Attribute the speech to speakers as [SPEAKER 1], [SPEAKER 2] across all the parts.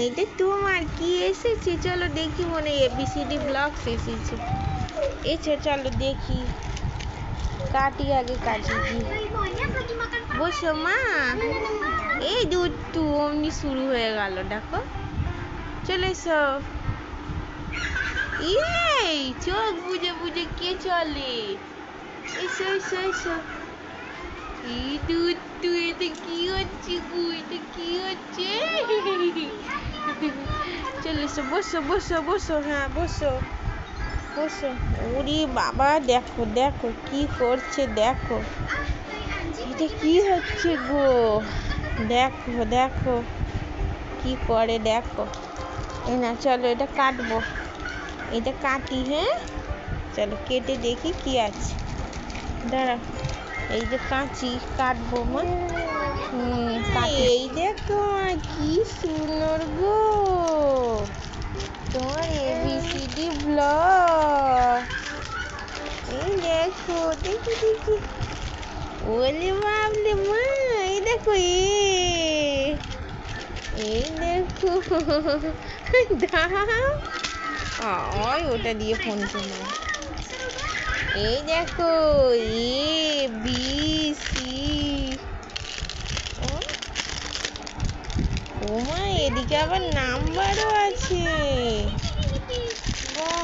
[SPEAKER 1] এটা তোমার কি এসেছে? চলো দেখি, মনে হয় এবিসিডি ব্লগস এসেছে। চলো দেখি, কাটি আগে, কাটি দি। বসো মা। এই দুটু অমনি শুরু হয়ে গেল, দেখো। চলে এসো। এই চোখ বুঝে বুঝে কে চলে? এসো এসো এসো। এই দুটু, এটা কি হচ্ছে গো? এটা কি হচ্ছে? চলে এসো, বসো বসো বসো। হ্যাঁ বসো বসো। ওরে বাবা, দেখো দেখো কি করছে, দেখো। এটা কি হচ্ছে গো? দেখো দেখো কি করে, দেখো। এই না, চলো এটা কাটবো, এটা কাটি। হ্যাঁ চলো কেটে দেখি কি আছে। দাঁড়া, এই যে কাঁচি, কাটবো মা। এই দেখো কি সুন্দর গো তোমার এবিসিডি ব্লগ। এই দেখো, দেখি দেখি। ওলে বাবলে মা, এই দেখো, এই দেখো। দাও, ওটা দিয়ে ফোন করবো। এই দেখো, ABC। ও মা, এদিকে আবার নাম্বারও আছে। বাহ।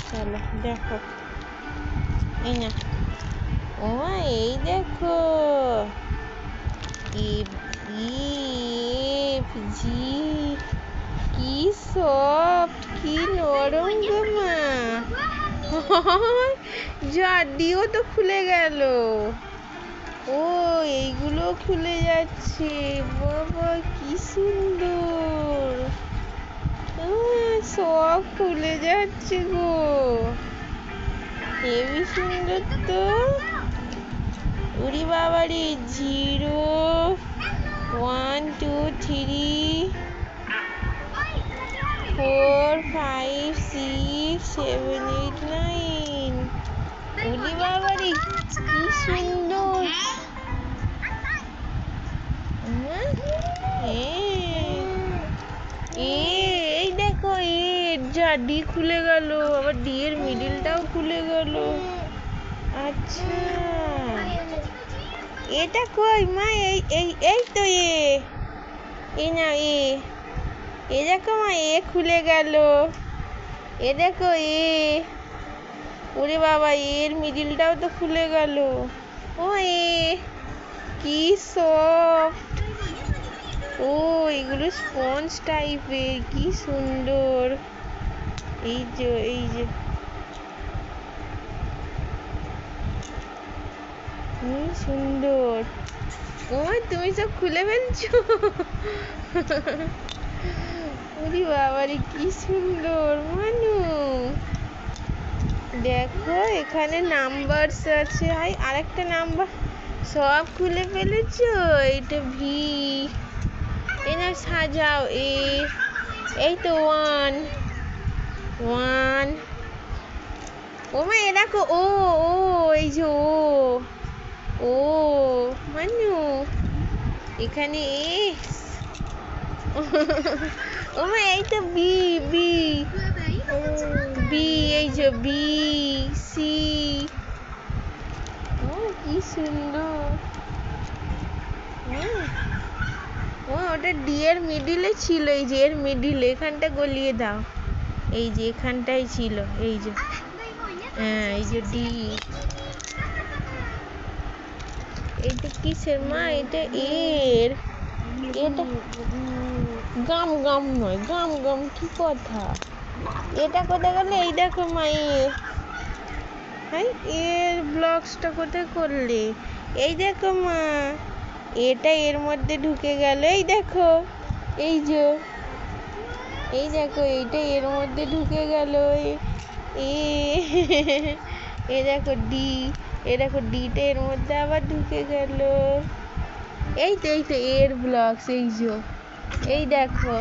[SPEAKER 1] চলো দেখো, এই না। ও মা, এই দেখো, EFG। কি সফট, কি নরম গো মা। জাডিও তো খুলে গেল। ও, এইগুলো খুলে যাচ্ছে। বাবা কি সুন্দর, সব খুলে যাচ্ছে গো। হেবি সুন্দর তো। উরি বাবারি, 0 1 2 3 4 5 6 7 8 9। উরি বাবারি কি সুন্দর। এই দেখো, যা ডি খুলে গেল, আবার ডি এর মিডিলটাও খুলে গেল। আচ্ছা, এটা কই মা? এই এই এই তো এই না, এ দেখো মা, খুলে গেল। এ দেখো, ওরে বাবা, এর মিডিলটাও তো খুলে গেল। ও, কি সফট। ও, এগুলো স্পঞ্জ টাইপের, কি সুন্দর। এই যে কি সুন্দর। ও, তুমি সব খুলে ফেলছো? ওরে বাবারে কি সুন্দর মানু। দেখো, এখানে নাম্বারস আছে। আরেকটা নাম্বার, সব খুলে ফেলেছো। এটা ভি। না সাজাও। এই তো 1 1। ও মা, এ দেখো, এই যে ও মানু, এখানে ও মা, এই তো বি বি বি, এই যে বি সি। ও কি সুন্দর। ওটা ডি এর মিডিলে ছিল। এই যে এর মিডিলে, এখানটা গলিয়ে দাও। এই যে এখানটাই ছিল, এই যে। হ্যাঁ, এই যে ডি। এটা কিসের মা? এটা এটা গাম গাম নয়, গাম গাম কি কথা? এটা কোথায় গেল? এই দেখো মা, এর ব্লগসটা কোথায় করলে? এই দেখো মা, এটা এর মধ্যে ঢুকে গেল। এই দেখো, এই দেখো, এইটা এর মধ্যে ঢুকে গেল। এই দেখো ডি, এই দেখো ডিটা এর মধ্যে আবার ঢুকে গেল। এই তো এর ব্লগস, এই দেখো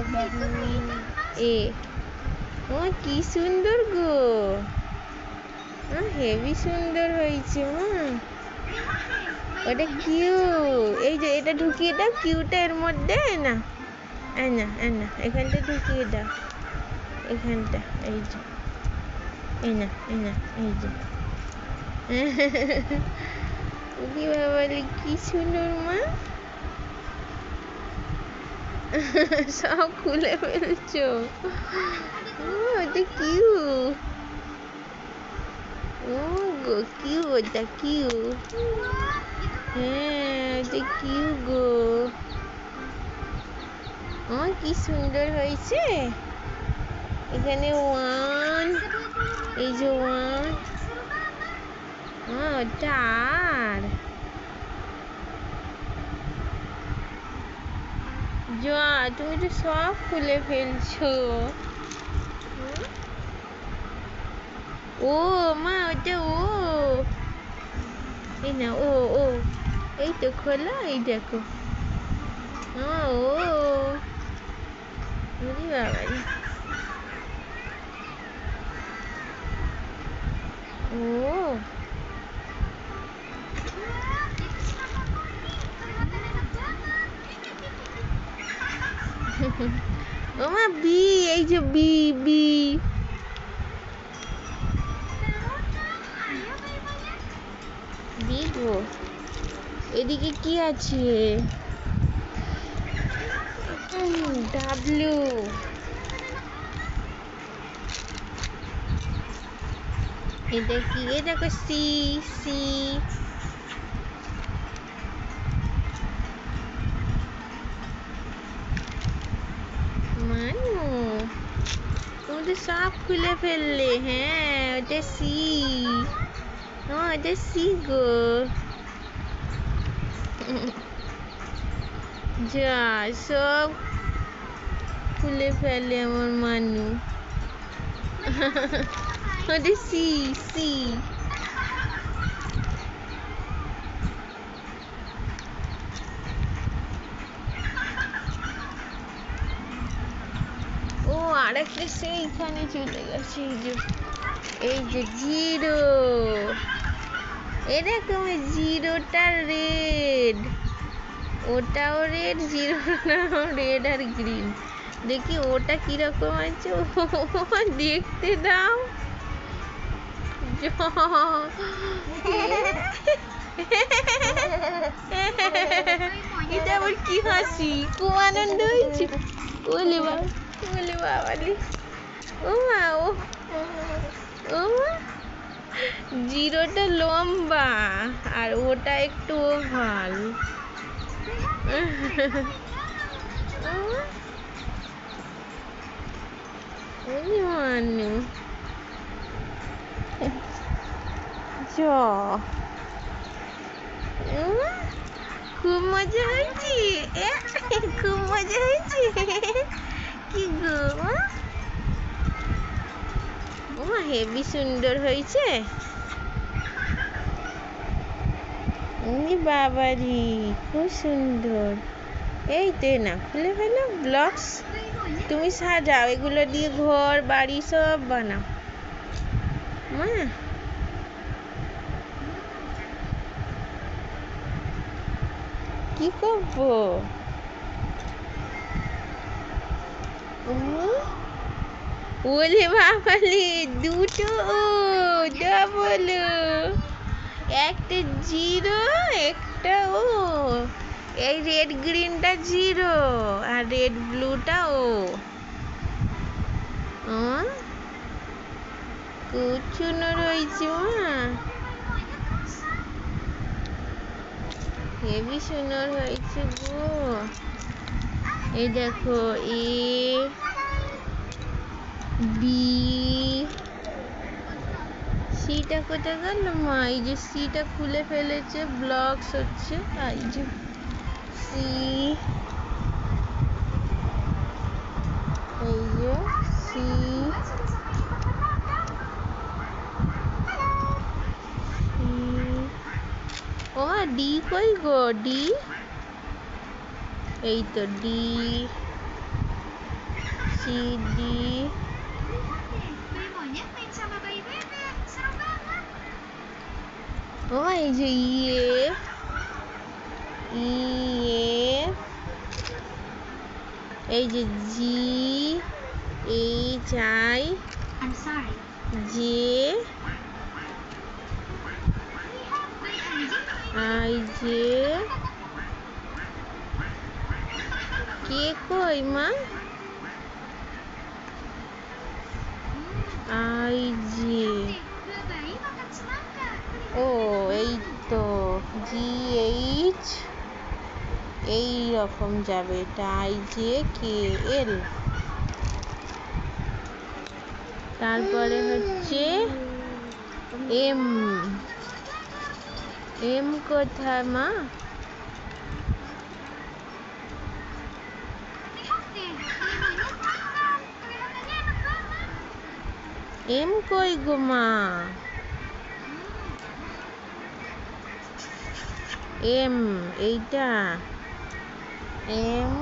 [SPEAKER 1] ও কি সুন্দর গো। হেভি সুন্দর হয়েছে মা। ওটা কিউ, এই যে এটা ঢুকিয়ে দাও কিউটা এর মধ্যে। না না না, এখানটা ঢুকিয়ে দাও, এখানটা এই যে, এই না এই যে। বাবারে কি সুন্দর মা। সব খুলে ফেলছো। ওটা কিউ, ও গো কিউ, ওটা কিউ। হ্যাঁ ওটা কিউ গো। কি সুন্দর হয়েছে। এখানে ওয়ান, এই যে ওয়ান, ওটা আর যা, তুমি তো সব খুলে ফেলছো। ও মা ওটা ও, এই না ও, এই তো খোলা, এই দেখো। ও বাবারে, ও ও মা বি, এই যে বি বি। বি গো, এদিকে কি আছে? ডাব্লিউ, এটা কি? এ দেখো সি সি। মানু তুমি তো সব খুলে ফেললে। হ্যাঁ ওটা সি, ওটা সি গো। যা সব খুলে ফেলে আমার মানু। ওটা সি সি। ও আরেকটা সেইখানে চলে গেছে, এই যে জিরো। এরকম জিরোটা রেড, ওটাও রেড, জিরোটাও রেড আর গ্রিন। দেখি ওটা কিরকম আছে, ও দেখতে দাও। এটা আবার কি হাসি, খুব আনন্দ হয়েছে। ওলে বাবা, ওলে বাবালি, ও মা, ও মা, জিরোটা লম্বা আর ওটা একটু ওভাল। মানু খুব মজা হয়েছে, খুব মজা হয়েছে। কি গো হেভি সুন্দর হয়েছে। বাবারি খুব সুন্দর। এই তো না খুলে ফেলো ব্লকস, তুমি সাজাও এগুলো দিয়ে, ঘর বাড়ি সব বানাও মা। কি করবো? ওলে বাবালে, দুটো ডবল, একটা জিরো, একটা ও। এই রেড গ্রিনটা জিরো আর রেড ব্লুটা ও। খুব সুন্দর হয়েছে মা, হেভি সুন্দর হয়েছে গো। এই দেখো এ বি, সিটা কোথায় গেল মা? এই যে সিটা খুলে ফেলেছে, ব্লকস হচ্ছে। এই যে সি, এই যে সি, ও ডি কই গো? ডি, এই তো ডি, সি ডি। ও এই যে ইয়ে ইয়ে, এই যে G H I J I J K কই মা আই জে ও এই তো জি এইচ এই রকম যাবে এটা আই জে কে এল। তারপরে হচ্ছে এম, এম কোথায় মা? এম কই গো মা? এম এইটা এম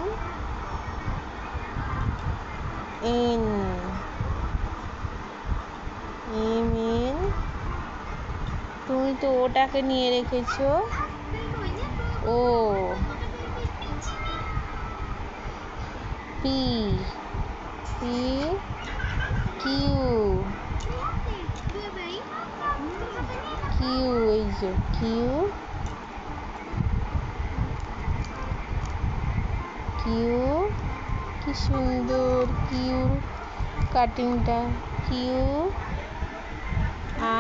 [SPEAKER 1] এন, এম এন, তুমি তো ওটাকে নিয়ে রেখেছো। O P, P Q, Q এই যে কিউ, কিউ কি সুন্দর কিউ কাটিংটা, কিউ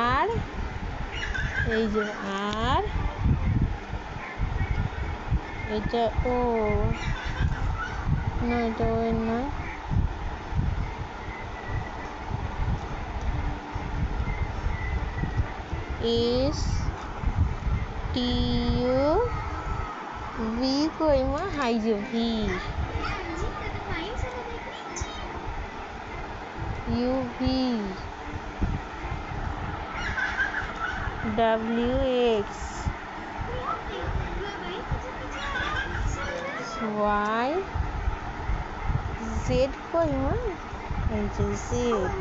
[SPEAKER 1] আর এই যে আর এটা ও না, এটা ও এর নয়, এস টি ইউ ভি কই মা? হাই যে V, U V, W X, Y Z কই মা? এই যে জেড।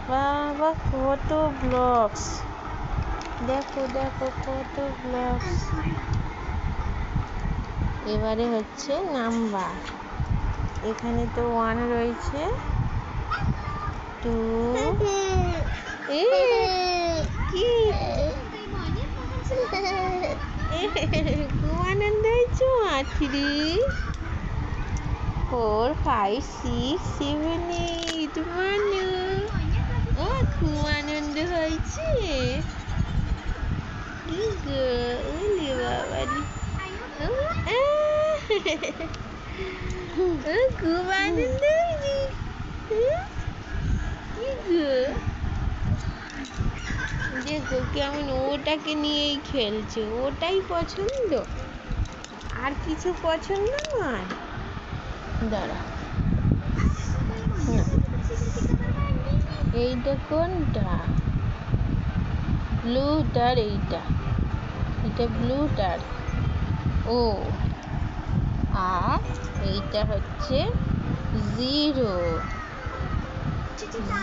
[SPEAKER 1] বাবা কত ব্লকস, দেখো দেখো কত ব্লকস। এবারে হচ্ছে নাম্বার, এখানে তো 1 রয়েছে, 2 কি খুব আনন্দ হয়েছে, 3 4 5 6 7 8 মানু ও খুব আনন্দ হয়েছে। কি গো ওলে বাবারি, খুব আনন্দ হয়েছে। কি গো দেখো কেমন ওটাকে নিয়েই খেলছে, ওটাই পছন্দ, আর কিছু পছন্দ নয়। দাঁড়া এইটা কোনটা? ব্লুটার, এইটা এটা ব্লুটার ও, আর এইটা হচ্ছে জিরো,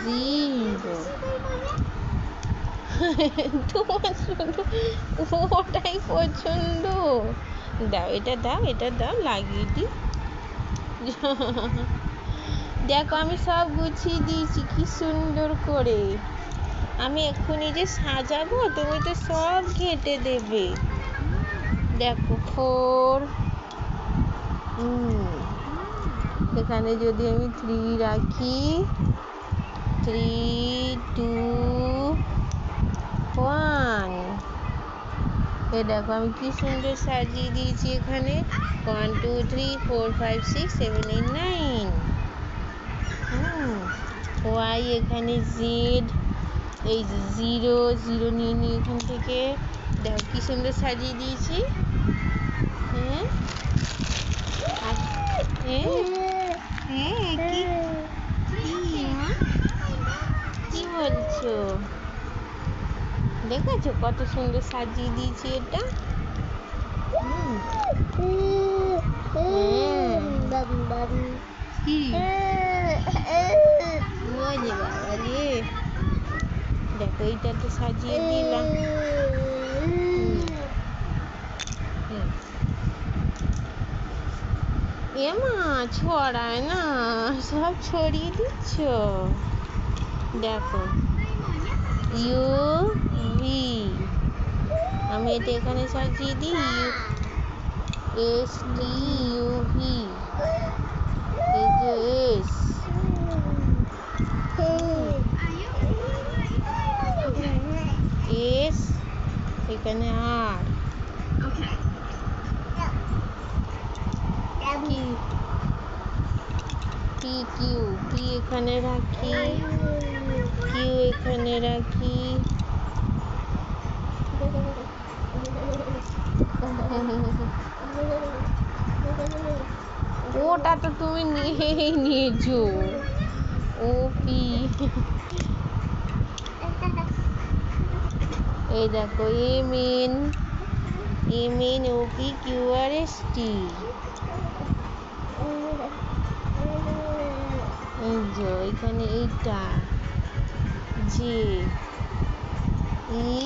[SPEAKER 1] জিরো। তোমার শুধু ওটাই পছন্দ। দাও এটা দাও, এটা দাও লাগিয়ে দি। দেখো আমি সব গুছিয়ে দিয়েছি কি সুন্দর করে, আমি এক্ষুনি যে সাজাবো তুমি তো সব ঘেঁটে দেবে। দেখো 4 এখানে যদি আমি 3 রাখি, 3 2 1, এ দেখো আমি কি সুন্দর সাজিয়ে দিয়েছি এখানে 1 2 3 4 5 6 7 8 9। ওয়াই এখানে জেড, এই যে 0 0 নিয়ে নিয়ে এখান থেকে দেখো কি সুন্দর সাজিয়ে দিয়েছি। হ্যাঁ কি বলছো? দেখেছো কত সুন্দর সাজিয়ে দিয়েছি এটা। কি বাবা রে, দেখো এইটা তো সাজিয়ে দিলাম। ছড়ায় না, সব ছড়িয়ে দিচ্ছ। দেখো ইউ ভি, আমি এটা এখানে সাজিয়ে দিই, এস টি ইউ ভি, এই যে এস, এস এখানে আর, পি কিউ, পি এখানে রাখি, কিউ এখানে রাখি, ওটা তো তুমি নিয়েই নিয়েছো, ও পি, এই দেখো M N, M N O P Q R S T, এই যে এখানে এইটা জে ই,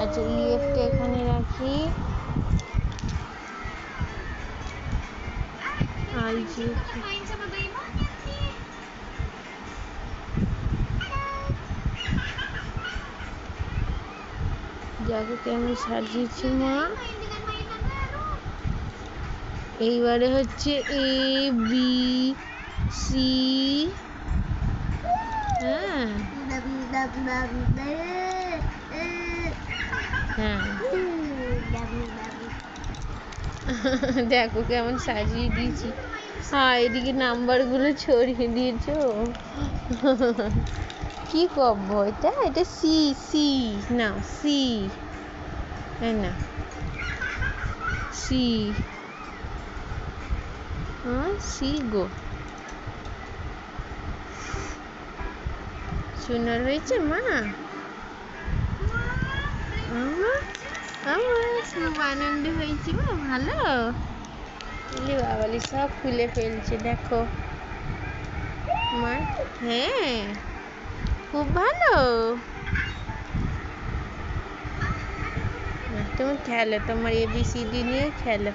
[SPEAKER 1] আচ্ছা ই এফ টা এখানে রাখি, আই জি, দেখো কেমন সাজিয়েছি মা। এইবারে হচ্ছে এ বি সি, হ্যাঁ হ্যাঁ দেখো কেমন সাজিয়ে দিয়েছি। হ্যাঁ এদিকে নাম্বারগুলো ছড়িয়ে দিয়েছো। কি করবো এটা, এটা সি, সি না সি, না সি, হ্যাঁ সি গো, সুন্দর হয়েছে মা, আমার খুব আনন্দ হয়েছে মা, ভালো বাবালি সব খুলে ফেলছে দেখো মা, হ্যাঁ খুব ভালো, তুমি খেলো, তোমার এবিসিডি নিয়ে খেলো।